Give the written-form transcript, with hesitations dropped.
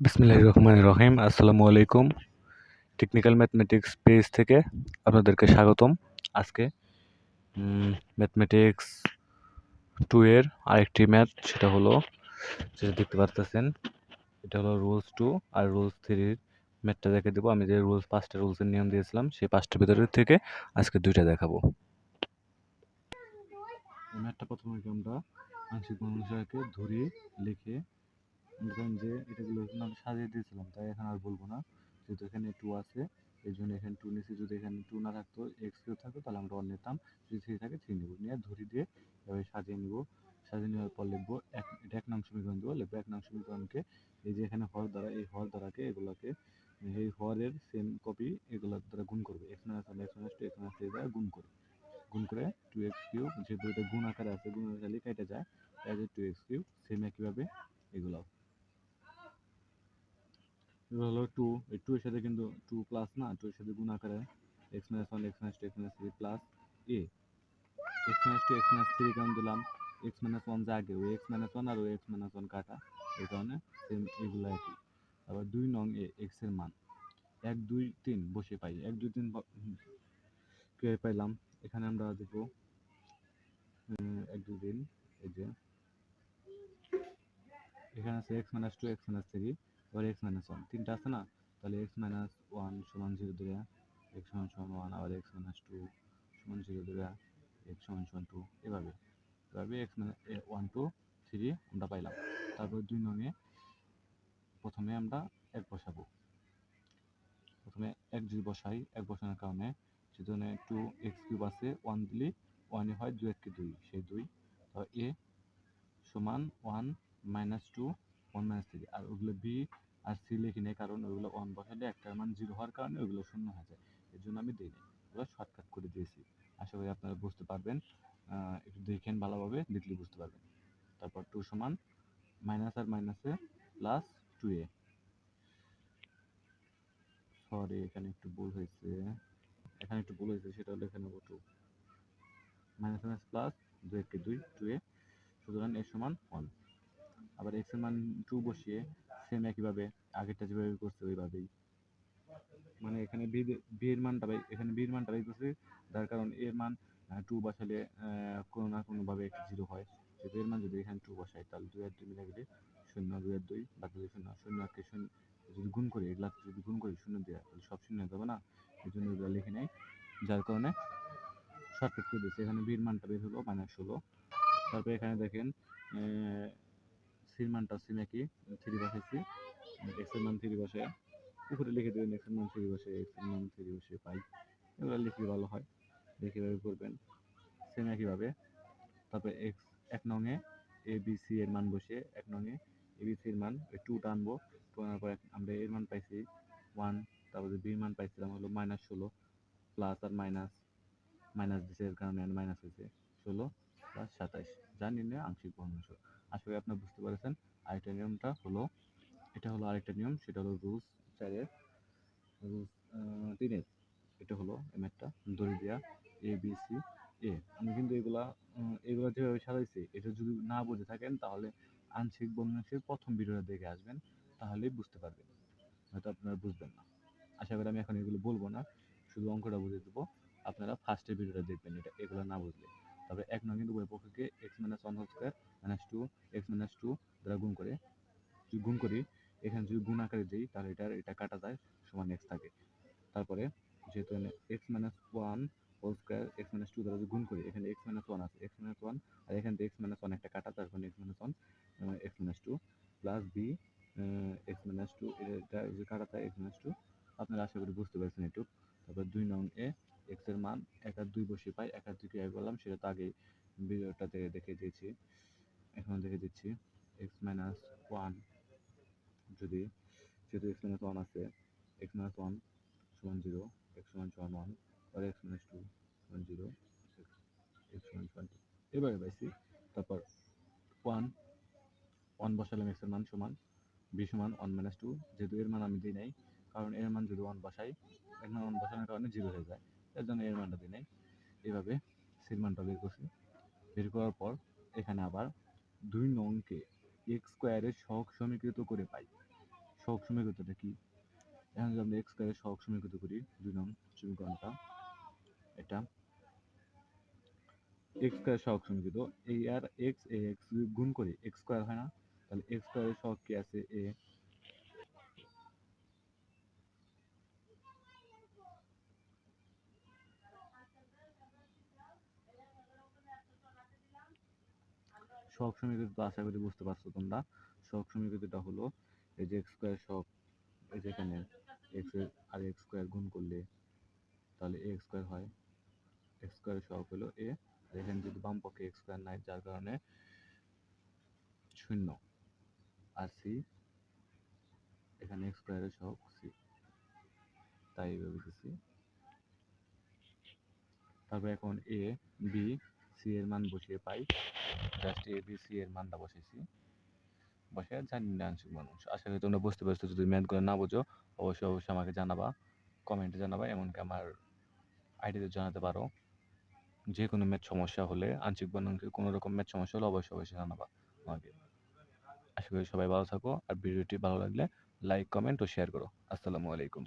বিসমিল্লাহির রহমানির রহিম। আসসালামু আলাইকুম। টেকনিক্যাল ম্যাথমেটিক্স পেজ থেকে আপনাদেরকে স্বাগতম। আজকে ম্যাথমেটিক্স 2 এর আরেকটি ম্যাথ, যেটা দেখতে পারতেছেন, এটা হলো রুলস 2 আর রুলস 3 এর ম্যাথটা দেখে দেবো। আমি যে পাঁচটা রুলসের নিয়ম দিয়েছিলাম, সেই পাঁচটার ভিতরে থেকে আজকে দুইটা দেখাবো। এই ম্যাথটা প্রথমে আমরা আংশিক ভগ্নাংশকে ধরিয়ে লিখে ধরেন যে এটাগুলো আমি সাজিয়ে দিয়েছিলাম, তাই এখন আর বলবো না। যেহেতু এখানে 2 আছে, এই জন্য এখানে 2 নিচে। যদি এখানে 2 না থাকতো, এক্স কিউ থাকতো, তাহলে আমরা 1 নিতাম। যদি 3 থাকে 3 নিব, নিয়ে ধরি দিয়ে এভাবে সাজিয়ে নিব। সাজিয়ে নেওয়ার পর লিখবো এটা 1 নং সমীকরণ দেবো। লিখবো 1 নং সমীকরণকে, এই যে এখানে হর দ্বারা, এই হর দ্বারাকে এগুলোকে, এই হরের সেম কপি এগুলোর দ্বারা গুণ করবে। X minus 1 x minus 2 x minus 3 দ্বারা গুণ করে 2x কিউব, যেহেতু এটা গুণ আকারে আছে, গুণ আকারে কেটে যায়, তাই যে 2x কিউব। সেম একইভাবে এগুলো হলো 2, এই 2 এর সাথে কিন্তু 2 প্লাস না, 2 এর সাথে গুণ আকারে x - 1 x - 2 x - 3 plus a x - 2 x - 3 কেমন দিলাম, x - 1 যা আগে, ওই x - 1 আর ওই x - 1 কাটা, এই কারণে সেম এগুলো একই। আবার 2 নং এ x এর মান 1 2 3 বসে পাই। 1 2 3 কিভাবে পাইলাম, এখানে আমরা দেব 1 2 3, এই যে এখানে আছে x - 2 x - 3 আর x - 1 তিনটা আছে না, তাহলে x - 1 সমান 0 ধরে x সমান 1, আবার x - 2 সমান 0 ধরে x সমান 2, এভাবে x 1 2 3 আমরা পাইলাম। তারপর 2 নং এ প্রথমে আমরা 1 বসাবো। প্রথমে 1 যদি বসাই, 1 বসানোর কারণে সেজন্য 2x কিউব আছে, 1 দিলে 1 এ হয় 2 1 কে 2, সেই 2। তারপর a সমান 1 মাইনাস 2 1 মাইনাস 3, আর ওগুলো বি আর সি লিখি নেই, কারণ ওগুলো 1 বসালে একটার মান 0 হওয়ার কারণে ওগুলো শূন্য হয়ে যায়, এর জন্য আমি দিই নাই, ওগুলো শর্টকাট করে দিয়েছি। আশা করি আপনারা বুঝতে পারবেন, একটু দেখেন ভালোভাবে, দেখলে বুঝতে পারবেন। তারপর 2 সমান মাইনাস আর মাইনাসে প্লাস 2a, সরি এখানে একটু ভুল হয়েছে, সেটা হলো এখানে 2 মাইনাস মাইনাস প্লাস 2 1 কে 2 2a, সুতরাং a সমান 1। আবার x এর মান 2 বসিয়ে সেম একইভাবে আগেরটা যেভাবে করছে ওইভাবেই, মানে এখানে বি এর মানটা বাই করছে, যার কারণ এর মান 2 বসালে কোনো না কোনো ভাবে একটা 0 হয়। যদি এর মান যদি এখানে 2 বসাই, তাহলে 2 আর 2 মিলে গেলে 0, 2 আর 2 বাদ দিলে 0, 0 আর 0 যদি গুণ করি, এগুলা যদি গুণ করি 0 দিয়ে, তাহলে সব 0 হয়ে যাবে না, এই জন্য এগুলো লিখে নেই, যার কারণে শর্টকাট করে দিয়েছে। এখানে বির মানটা বের হলো -16। তারপর এখানে দেখেন সির মানটা সেম একই, 3 বসাইছি, x এর মান 3 বসায় উপরে লিখে দেবেন, x এর মান 3 বসে, x এর মান 3 বসে পাই, এগুলো লিখলে ভালো হয়, দেখে এভাবে করবেন সেম একইভাবে। তারপরে x 1 নং এ a b c এর মান বসে, 1 নং এ a b c এর মান 2 টানবো, 2 আনার পর আমরা এর মান পাইছি 1, তারপরে b এর মান পাইছিলাম হলো -16, প্লাস আর মাইনাস দিছে, এর কারণে মাইনাস হয়েছে 16 প্লাস 27, যা নির্ণয় আংশিক ভগ্নাংশ। আশা করি আপনারা বুঝতে পেরেছেন। আরেকটা নিয়মটা হলো, এটা হলো আরেকটা নিয়ম, সেটা হলো রুলস 4 এর, রুলস 3 এর, এটা হলো ম্যাথটা দড়ি দিয়া এ বি সি এ। আমি কিন্তু এগুলা যেভাবে সাজাইছি, এটা যদি না বুঝে থাকেন, তাহলে আংশিক ভগ্নাংশের প্রথম ভিডিওটা দেখে আসবেন, তাহলেই বুঝতে পারবেন, হয়তো আপনারা বুঝবেন না। আশা করি আমি এখন এগুলো বলবো না, শুধু অঙ্কটা বুঝে দেবো, আপনারা ফার্স্টের ভিডিওটা দেখবেন এগুলো না বুঝলে। তবে 1 নং কিন্তু উভয় পক্ষকে x - 1 হোল স্কয়ার - 2 x - 2 দ্বারা গুণ করি, এখানে যদি গুণ আকারে দিই, তাহলে এটা কাটা যায়, সমান x থাকে। তারপরে যেহেতু x - 1 হোল স্কয়ার x - 2 দ্বারা যদি গুণ করি, এখানে x - 1 আছে, x - 1 আর এখান থেকে x - 1 একটা কাটা, তার কারণে x - 1 x - 2 plus b x - 2, এটা যে কাটা যায় x - 2, আপনারা আশা করি বুঝতে পারছেন একটু। তারপর 2 নং এ x এর মান 1 আর 2 বসিয়ে পাই, 1 আর 2 কিভাবে বললাম সেটা তো আগেই ভিডিওটাতে দেখে দিয়েছি, এখন দেখে দিচ্ছি। x - 1 যদি, যেহেতু x - 1 আছে, x - 1 সমান 0, x সমান 1 আর x - 2 সমান 0, x সমান 2, এভাবে পাইছি। তারপর 1 বসালাম, x এর মান সমান b সমান 1 - 2, যেহেতু এর মান আমি দিই নাই, কারণ এর মান যদি 1 বসাই, এর মান 1 বসানোর কারণে 0 হয়ে যায়, এর জন্য এর মানটা দিই নাই। এইভাবে সির মানটা বের করছি। বের করার পর এখানে আবার 2 নংকে x স্কয়ারের সহগ সমীকৃত করে পাই। সহগ সমীকরণটা কি? এখন যদি আমরা এক্স স্কয়ারের সহগ সমীকরণ করি 2 নং সমীকরণটা, এটা এক্স স্কয়ার সহগ সমীকরণ, এই আর এক্স গুণ করে এক্স স্কয়ার হয় না? তাহলে এক্স স্কয়ারের সহগ কি আছে? এ। সহগ সমীকরণ তো আশা করি বুঝতে পারছো তোমরা। সহগ সমীকরণটা হলো এই যে এক্স স্কয়ার সহগ, এই যে এখানে এক্স এর আর এক্স স্কয়ার গুণ করলে তাহলে এ স্কয়ার হয়, এক্স স্কয়ারের সহগ হলো এ, আর এখানে যদি বাম পক্ষে এক্স স্কয়ার নাই যার কারণে শূন্য, আর সি এখানে এক্স স্কয়ারের সহগ সি, তাই এইভাবে দিছি। তারপর এখন এ বি সি এর মান বসিয়ে পাই, জাস্ট এ বি সি এর মানটা বসাইছি, বসে জানি না আংশিক মানুষ। আশা করি তোমরা বুঝতে পারছো। যদি ম্যাথগুলো না বুঝো অবশ্যই আমাকে জানাবা, কমেন্টে জানাবা, এমনকি আমার আইডিতে জানাতে পারো। যে কোনো ম্যাথ সমস্যা হলে, আংশিক বানাংশিক কোনো রকম ম্যাথ সমস্যা হলে অবশ্যই জানাবা আমাকে। আশা করি সবাই ভালো থাকো, আর ভিডিওটি ভালো লাগলে লাইক, কমেন্ট ও শেয়ার করো। আসসালামু আলাইকুম।